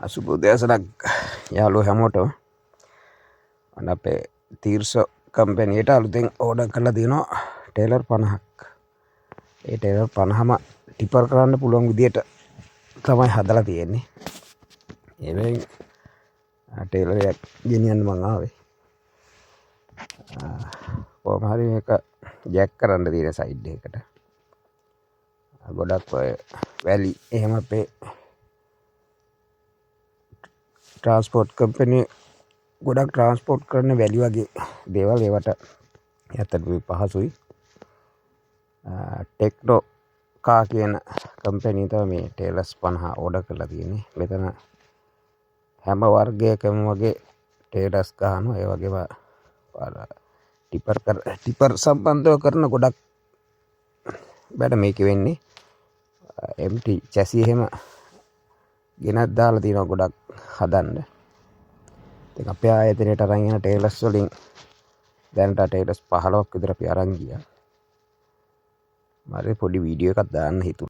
අසුබෝදෑසනක් යාලු හැමෝටම අන්න අපේ තීර්සෝ කම්පැනියට අලුතෙන් ඕඩර් කරලා තියෙනවා ටේලර් 50ක්. ඒ ටේලර් 50ම ටිපර් කරන්න පුළුවන් විදියට තමයි හදලා තියෙන්නේ. ඒවෙන් ටේලරයක් ගෙනියන්න මං ආවේ. කොහොම හරි මේක ජැක් කරන්න තියෙන සයිඩ් එකකට. ගොඩක් ඔය වැලි එහෙම අපේ ට්‍රාන්ස්පෝර්ට් කම්පැනි ගොඩක් ට්‍රාන්ස්පෝර්ට් කරන වැලි වගේ දේවල් ඒවට ඇත්තටම පහසුයි. ටෙක්නෝ කා කියන කම්පැනි තමයි මේ ටේලර්ස් 50 ඕඩර් කරලා තියෙන්නේ. මෙතන හැම වර්ගයකම වගේ ටේලර්ස් ගහනවා. ඒ වගේම ටිපර් සම්බන්ධව කරන ගොඩක් වැඩ මේකේ වෙන්නේ. MT chassis එහෙම ගෙනත් දාලා තියෙනවා ගොඩක් හදන්න. ඉතින් අපේ ආයතනයට අරන් යන ටේලර්ස් වලින් දැනට ටේලර්ස් 15ක් විතර අපි අරන් ගියා. මම පොඩි වීඩියෝ එකක් දාන්න හිතුවා.